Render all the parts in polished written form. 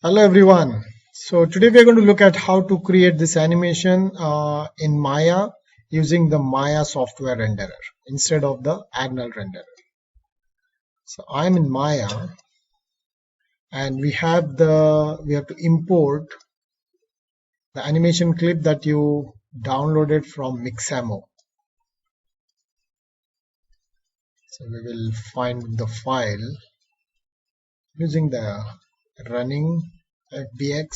Hello everyone. So today we are going to look at how to create this animation in Maya using the Maya software renderer instead of the Agnel renderer. So I'm in Maya and we have to import the animation clip that you downloaded from Mixamo. So we will find the file using the running FBX.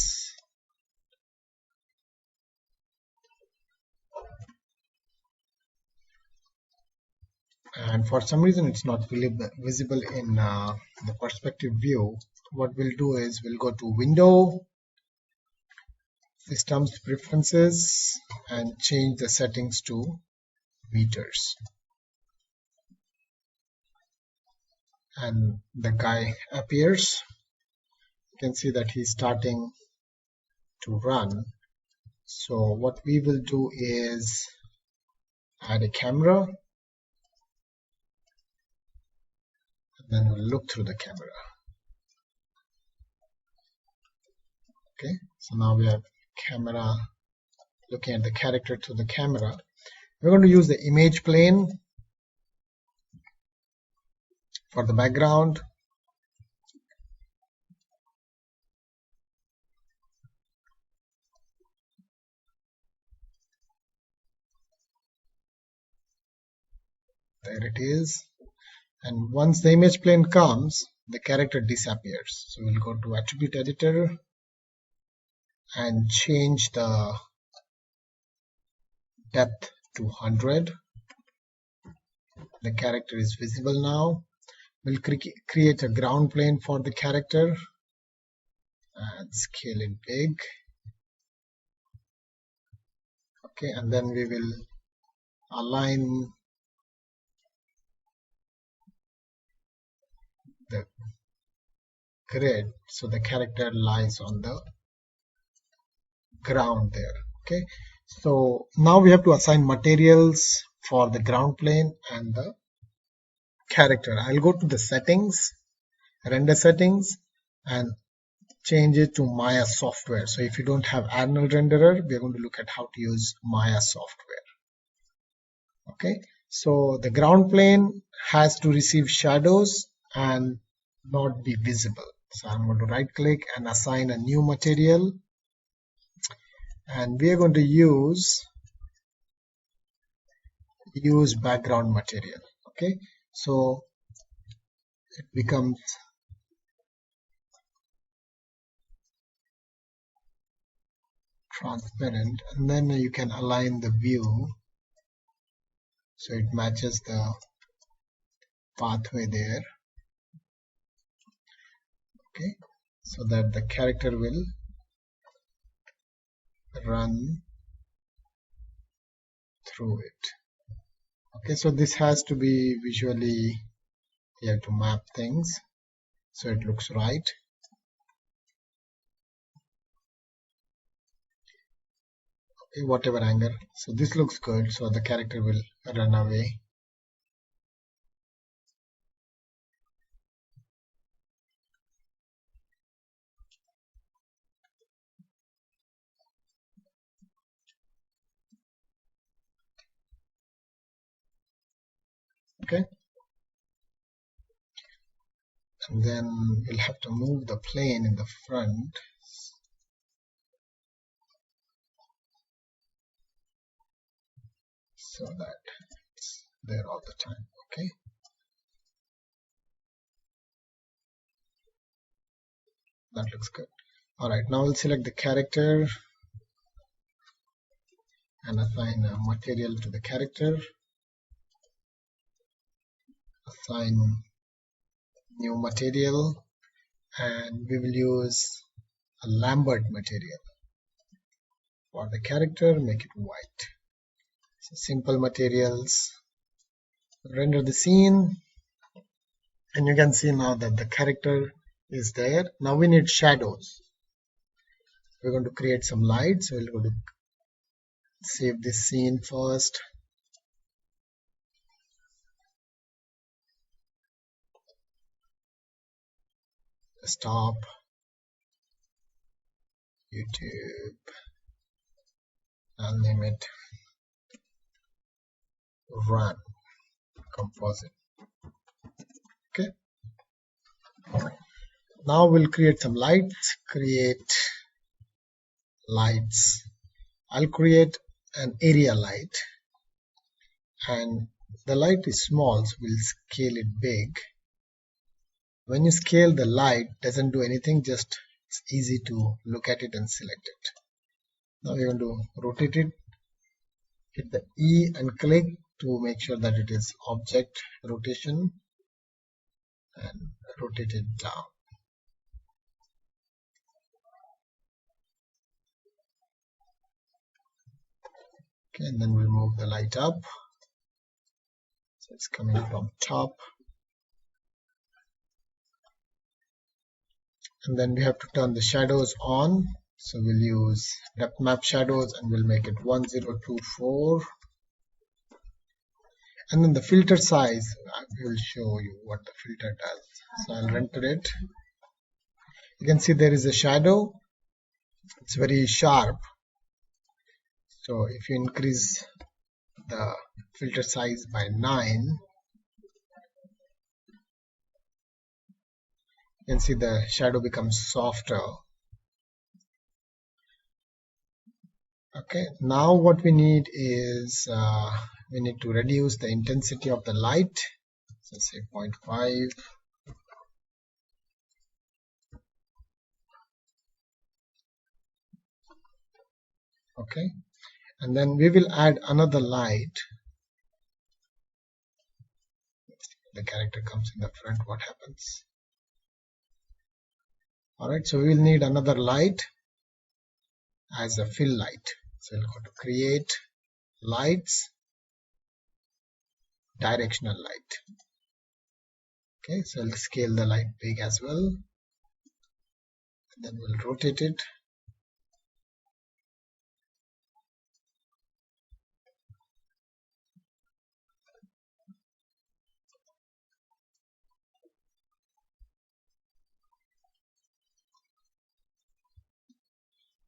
And for some reason it's not visible in the perspective view. What we'll do is we'll go to Window, Systems Preferences, and change the settings to meters. And the guy appears. You can see that he's starting to run. So what we will do is add a camera, and then we'll look through the camera. Okay, so now we have camera looking at the character through the camera. We're going to use the image plane for the background. There it is. And once the image plane comes, the character disappears. So we'll go to Attribute Editor and change the depth to 100. The character is visible now. We'll create a ground plane for the character and scale it big. Okay, and then we will align the grid so the character lies on the ground there. Okay, so now we have to assign materials for the ground plane and the character. I'll go to the settings, render settings, and change it to Maya software. So if you don't have Agnel renderer, we're going to look at how to use Maya software. Okay, so the ground plane has to receive shadows and not be visible. So I'm going to right click and assign a new material, and we are going to use background material. Okay, so it becomes transparent, and then you can align the view so it matches the pathway there. Okay, so that the character will run through it. Okay, so this has to be visually, you have to map things so it looks right. Okay, whatever angle. So this looks good, so the character will run away. Okay, and then we'll have to move the plane in the front so that it's there all the time. Okay, that looks good. Alright, now we'll select the character and assign a material to the character, assign new material, and we will use a lambert material for the character, make it white. So simple materials, render the scene, and you can see now that the character is there. Now we need shadows. We're going to create some light, so we'll go to save this scene first. Stop. YouTube. I'll name it Run Composite. Okay. Now we'll create some lights. Create lights. I'll create an area light, and the light is small, so we'll scale it big. When you scale the light, doesn't do anything, just it's easy to look at it and select it. Now we're going to rotate it. Hit the E and click to make sure that it is object rotation, and rotate it down. Okay, and then we'll move the light up. So it's coming from top. And then we have to turn the shadows on. So we'll use depth map shadows and we'll make it 1024. And then the filter size, I will show you what the filter does. So I'll render it. You can see there is a shadow. It's very sharp. So if you increase the filter size by 9, you can see the shadow becomes softer. Okay, now what we need is we need to reduce the intensity of the light. So say 0.5. Okay, and then we will add another light. The character comes in the front, what happens? Alright, so we will need another light as a fill light. So we'll go to create lights, directional light. Okay, so I'll scale the light big as well. And then we'll rotate it.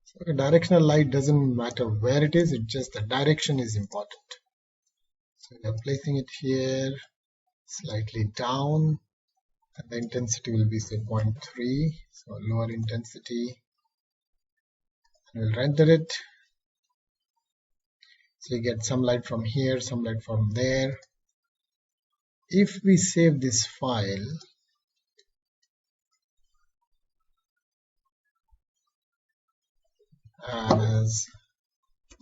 So the directional light doesn't matter where it is, it's just the direction is important. So we are placing it here, slightly down, and the intensity will be say 0.3, so lower intensity. And we'll render it. So you get some light from here, some light from there. If we save this file, as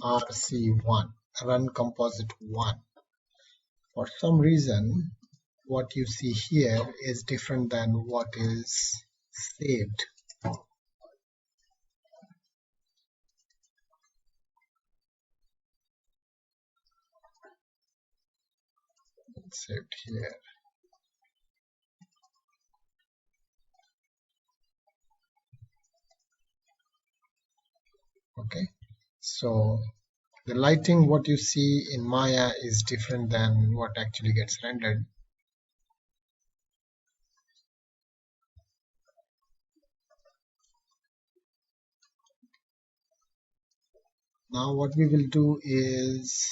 RC1, Run Composite 1, for some reason what you see here is different than what is saved. It's saved here. Okay, so the lighting what you see in Maya is different than what actually gets rendered. Now what we will do is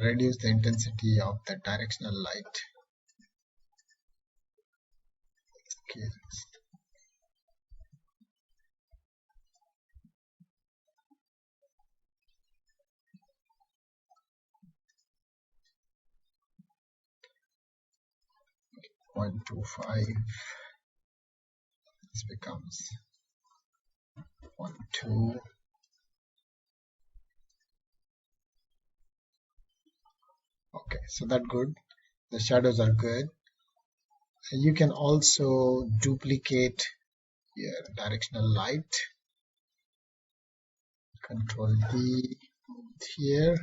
reduce the intensity of the directional light. Okay. .25. This becomes 0.2. Okay, so that's good. The shadows are good. You can also duplicate your directional light. Control D here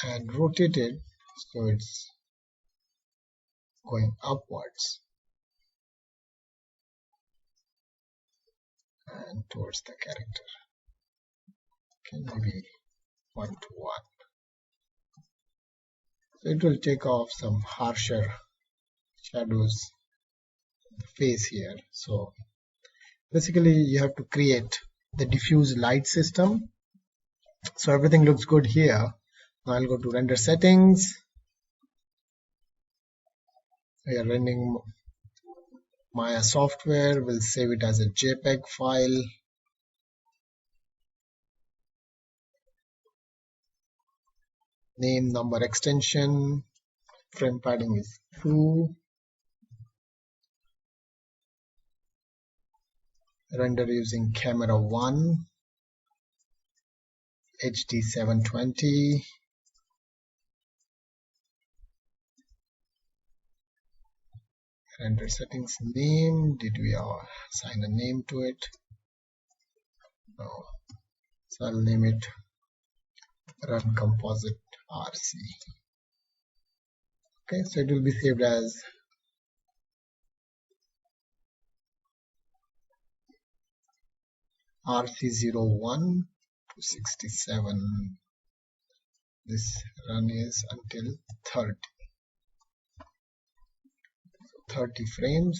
and rotate it so it's going upwards and towards the character. Okay, maybe 0.1. So it will take off some harsher shadows face here. So basically you have to create the diffuse light system. So everything looks good here. Now I'll go to render settings. We are running Maya software. We'll save it as a JPEG file. Name, number, extension. Frame padding is 2. Render using camera 1. HD 720. Render settings name. Did we assign a name to it? No. So I'll name it Run Composite RC. Okay, so it will be saved as RC01 to 67. This run is until 30. So 30 frames.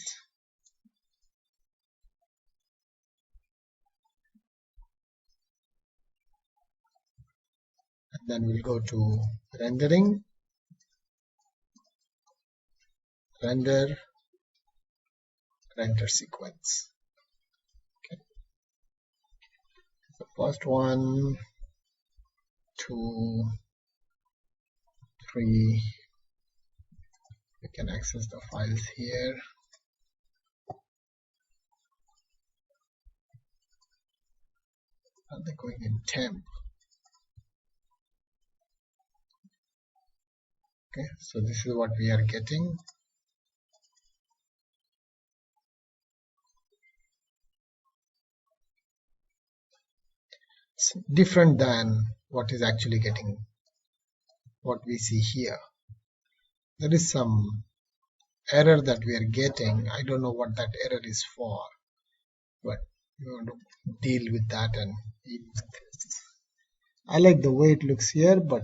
And then we'll go to rendering, render sequence. Okay. The first 1, 2, 3. We can access the files here. Are they going in temp? Okay, so this is what we are getting. It's different than what is actually getting, what we see here. There is some error that we are getting. I don't know what that error is for, but we want to deal with that. And I like the way it looks here, but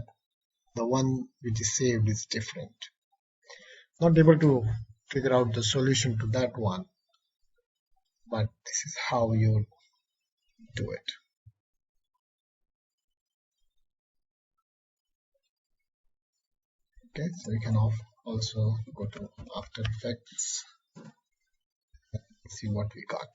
the one which is saved is different. Not able to figure out the solution to that one, but this is how you do it. Okay, so we can also go to After Effects, see what we got.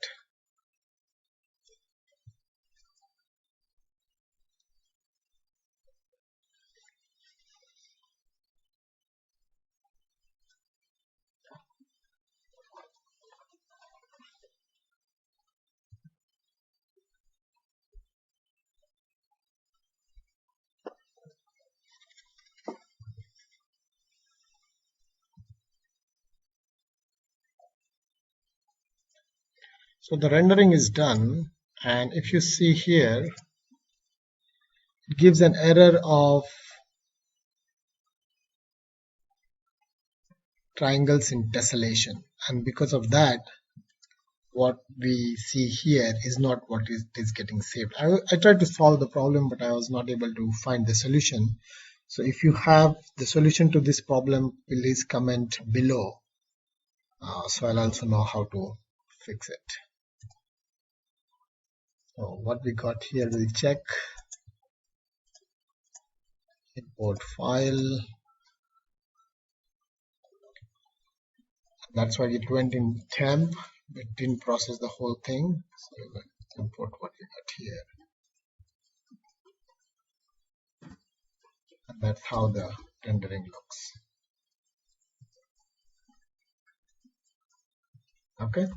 So the rendering is done, and if you see here, it gives an error of triangles in tessellation, and because of that, what we see here is not what is getting saved. I tried to solve the problem, but I was not able to find the solution. So if you have the solution to this problem, please comment below, so I'll also know how to fix it. So what we got here, we'll check. Import file. That's why it went in temp. It didn't process the whole thing. So we'll import what we got here. And that's how the rendering looks. Okay.